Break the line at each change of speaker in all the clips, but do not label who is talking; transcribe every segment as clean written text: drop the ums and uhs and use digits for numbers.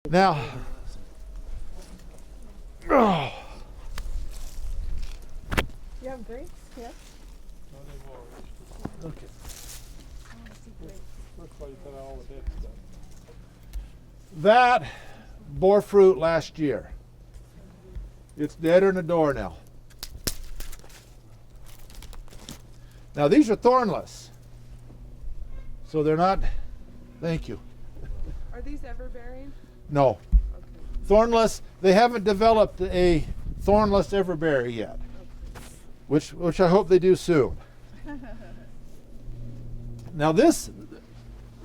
Now, oh,
You have grapes? Yes.
okay.
Oh, I see grapes.
Looks like you put all the dead stuff.
That bore fruit last year. It's deader than a doornail. Now these are thornless, so they're not. Thank you.
Are these ever bearing?
No,
Okay.
thornless. They haven't developed a thornless everberry yet, which I hope they do soon. Now this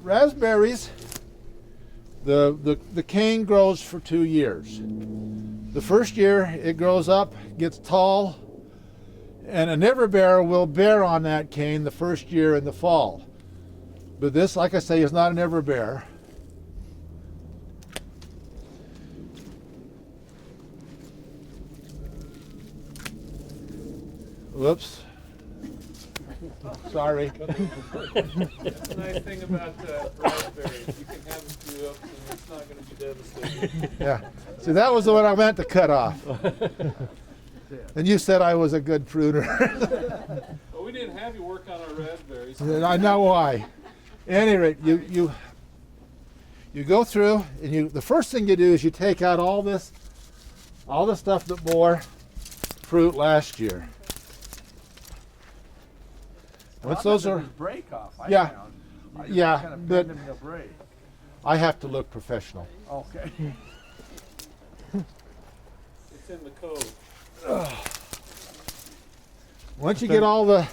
raspberries, the cane grows for 2 years. The first year it grows up, gets tall, and a never-bearer will bear on that cane the first year in the fall. But this, like I say, is not an ever-bearer. Whoops. Sorry.
That's the nice thing about raspberries. You can have a few ups and it's not going to be devastating.
Yeah. See, that was the one I meant to cut off. And you said I was a good pruner.
Well, we didn't have you work on our raspberries.
I know why. At any rate, you go through, and the first thing you do is you take out all the stuff that bore fruit last year. Once those are
break off.
Yeah. Yeah,
Kind of
but
bend them, they'll break.
I have to look professional.
Okay.
It's in the code.
Once you get all the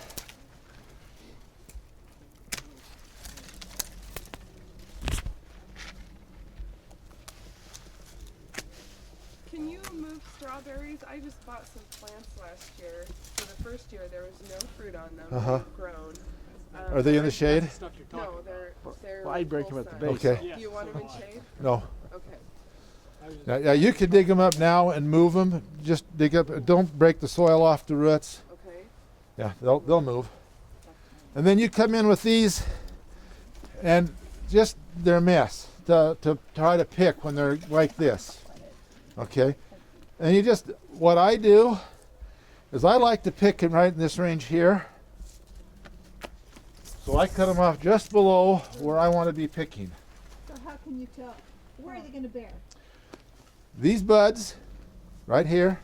Can you move strawberries? I just bought some plants last year. For the first year, there was no fruit on them. They've grown.
Are they in the shade?
No, they're.
Well, I'd break them at the
full
base.
size.
Okay.
Do you want them in shade?
No.
Okay.
Yeah, you can dig them up now and move them. Just dig up. Don't break the soil off the roots.
Okay.
Yeah, they'll move. And then you come in with these, and just they're a mess to try to pick when they're like this. Okay, and what I do is I like to pick them right in this range here. So I cut them off just below where I want to be picking.
So how can you tell? Where are they going to bear?
These buds, right here,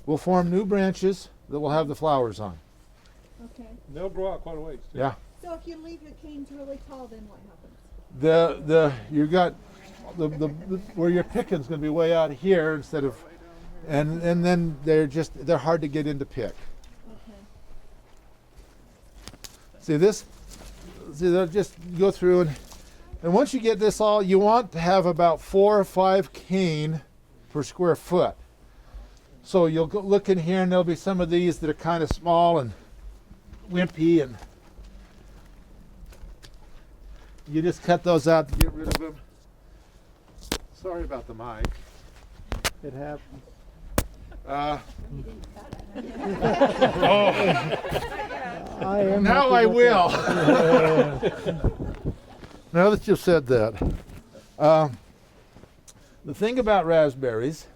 will form new branches that will have the flowers on.
Okay.
They'll grow out quite a ways, too.
Yeah.
So if you leave your canes really tall, then what happens?
You got the where you're picking is going to be way out here instead of, and then they're hard to get into pick.
Okay.
See they'll just go through and once you get this all, you want to have about 4 or 5 cane per square foot. So you'll look in here and there'll be some of these that are kind of small and wimpy, and you just cut those out to get rid of them. Sorry about the mic. It happens. Now I will. Now that you've said that. The thing about raspberries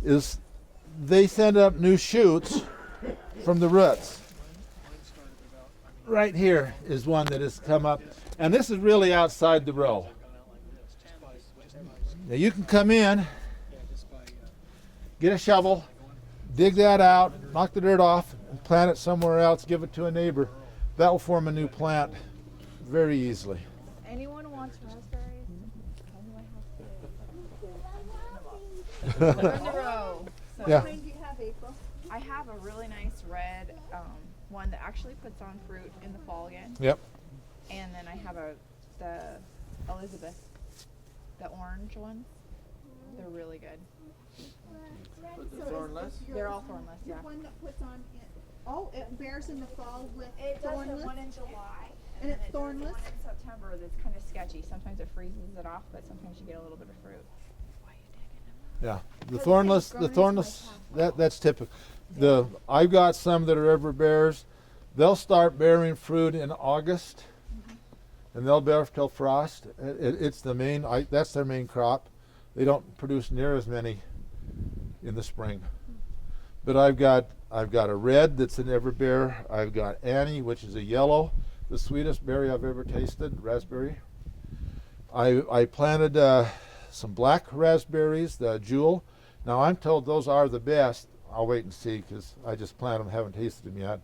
is they send up new shoots from the roots. Right here is one that has come up, and this is really outside the row. Now you can come in, get a shovel, dig that out, knock the dirt off, and plant it somewhere else, give it to a neighbor. That will form a new plant very easily.
Anyone wants raspberries?
How
They're in the row. So
Yeah.
many do you have, April?
I have a really nice red one that actually puts on fruit in the fall again.
Yep.
And then I have the Elizabeth, the orange one. They're really good.
The thornless?
They're all thornless,
Your
yeah.
one that puts on, it bears in the fall with
It does
thornless?
the one in July.
And it's
then it does
thornless?
the one in September that's kind of sketchy. Sometimes it freezes it off, but sometimes you get a little bit of fruit.
Yeah. The thornless, that's typical. I've got some that are ever bears. They'll start bearing fruit in August, and they'll bear till frost. It's the main. That's their main crop. they don't produce near as many in the spring. But I've got a red that's an everbearer. I've got Annie, which is a yellow, the sweetest berry I've ever tasted, raspberry. I planted some black raspberries, the Jewel. Now I'm told those are the best. I'll wait and see because I just planted them, haven't tasted them yet.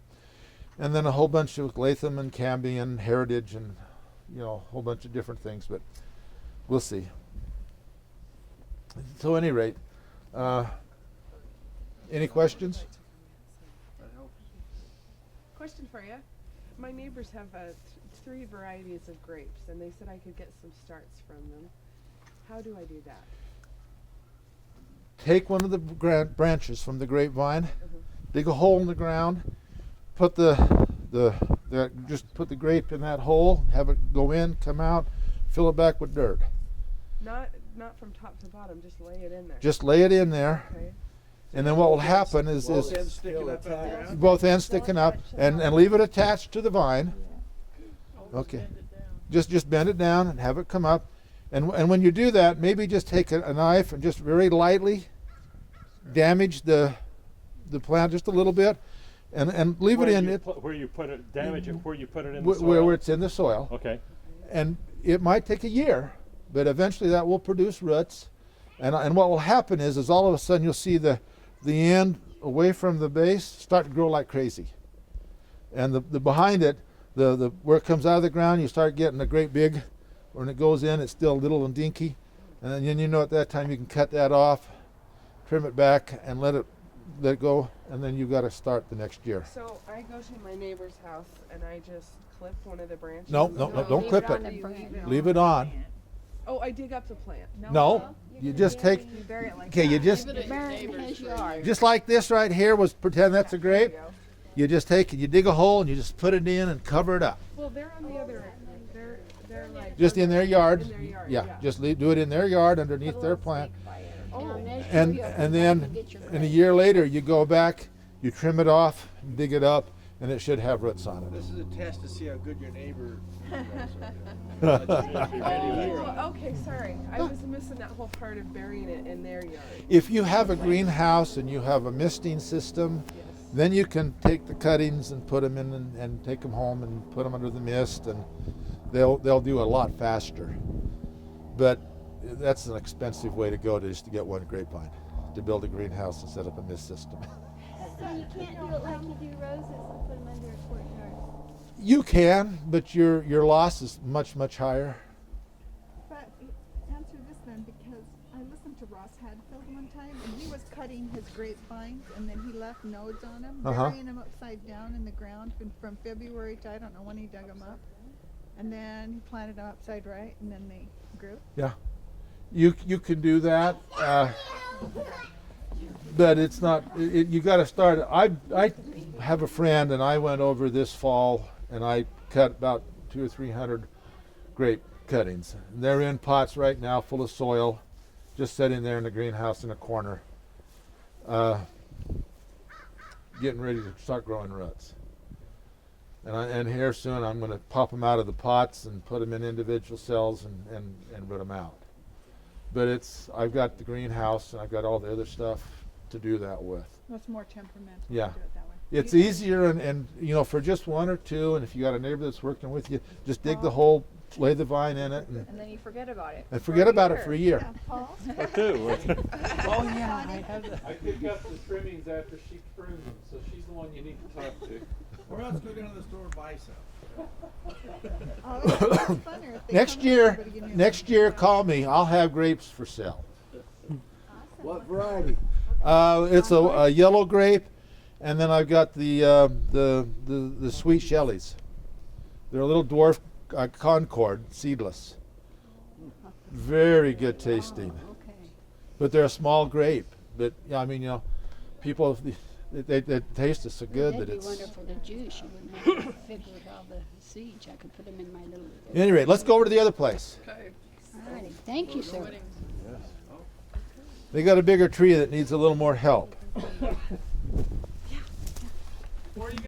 And then a whole bunch of Latham and Cambion, Heritage, and a whole bunch of different things. But we'll see. So at any rate, any questions?
That helps.
Question for you. My neighbors have 3 varieties of grapes, and they said I could get some starts from them. How do I do that?
Take one of the branches from the grapevine, dig a hole in the ground, put just put the grape in that hole, have it go in, come out, fill it back with dirt.
Not from top to bottom, just lay it in there.
Just lay it in there,
Okay.
and then what will happen is
Both ends sticking up out of the ground.
both ends sticking up, and leave it attached to the vine. Okay. Just bend it down and have it come up. And when you do that, maybe just take a knife and just very lightly damage the plant just a little bit, and leave it in it
Where you put it, damage it where you put it in the
where
soil?
it's in the soil.
Okay.
And it might take a year, but eventually that will produce roots. And what will happen is all of a sudden you'll see the end away from the base start to grow like crazy. And the behind it, the where it comes out of the ground, you start getting a great big. When it goes in, it's still little and dinky, and then at that time you can cut that off, trim it back, and let it go, and then you've got to start the next year.
So I go to my neighbor's house and I just clip one of the branches.
No, don't clip it. Leave it on.
Oh, I dig up the plant.
No, you just take.
You bury it like
Okay, you just
bury it in his yard.
just like this right here was pretend that's a grape.
There you go.
You just take it, you dig a hole, and you just put it in and cover it up.
Well, they're on the other. They're like
Just in their yard.
In their yard,
Yeah,
yeah.
just do it in their yard underneath their plant.
Oh,
And then a year later you go back, you trim it off, dig it up, and it should have roots on it.
This is a test to see how good your neighbor
oh, okay. Sorry, I was missing that whole part of burying it in their yard.
If you have a greenhouse and you have a misting system,
Yes.
then you can take the cuttings and put them in and take them home and put them under the mist, and they'll do a lot faster. But that's an expensive way to go to just to get one grapevine, to build a greenhouse and set up a mist system.
So you can't do it like you do roses and put them under a courtyard.
You can, but your loss is much higher.
But answer this then, because I listened to Ross Hadfield one time, and he was cutting his grapevines, and then he left nodes on them, burying them upside down in the ground from February to I don't know when he dug them up, and then he planted them upside right, and then they grew.
Yeah, you can do that, but it's not. You got to start. I have a friend, and I went over this fall, and I cut about 200 or 300 grape cuttings. And they're in pots right now, full of soil, just sitting there in the greenhouse in a corner, getting ready to start growing roots. And here soon I'm going to pop them out of the pots and put them in individual cells and root them out. But I've got the greenhouse and I've got all the other stuff to do that with.
That's more temperamental
Yeah.
to do it that way.
It's easier and for just one or two, and if you got a neighbor that's working with you, just dig the hole, lay the vine in it, and
And then you forget about it.
forget about it for a year.
Yeah, Paul?
Or two.
Oh, yeah, I pick up the trimmings after she prunes them, so she's the one you need to talk to.
Or else go down to the store and buy some.
Oh, it's funner if they
Next
come
year,
over to give me a
next
bunch
year,
of
call me. I'll have grapes for sale.
What variety?
It's a yellow grape, and then I've got the sweet Shelleys. They're a little dwarf Concord, seedless. Very good tasting. But they're a small grape. But yeah, I mean, people they taste is so good that
That'd be
it's.
wonderful to juice. You wouldn't have to fiddle with all the seeds. I could put them in my little.
Anyway, let's go over to the other place.
Alrighty. Thank you, sir.
They got a bigger tree that needs a little more help.
Where are you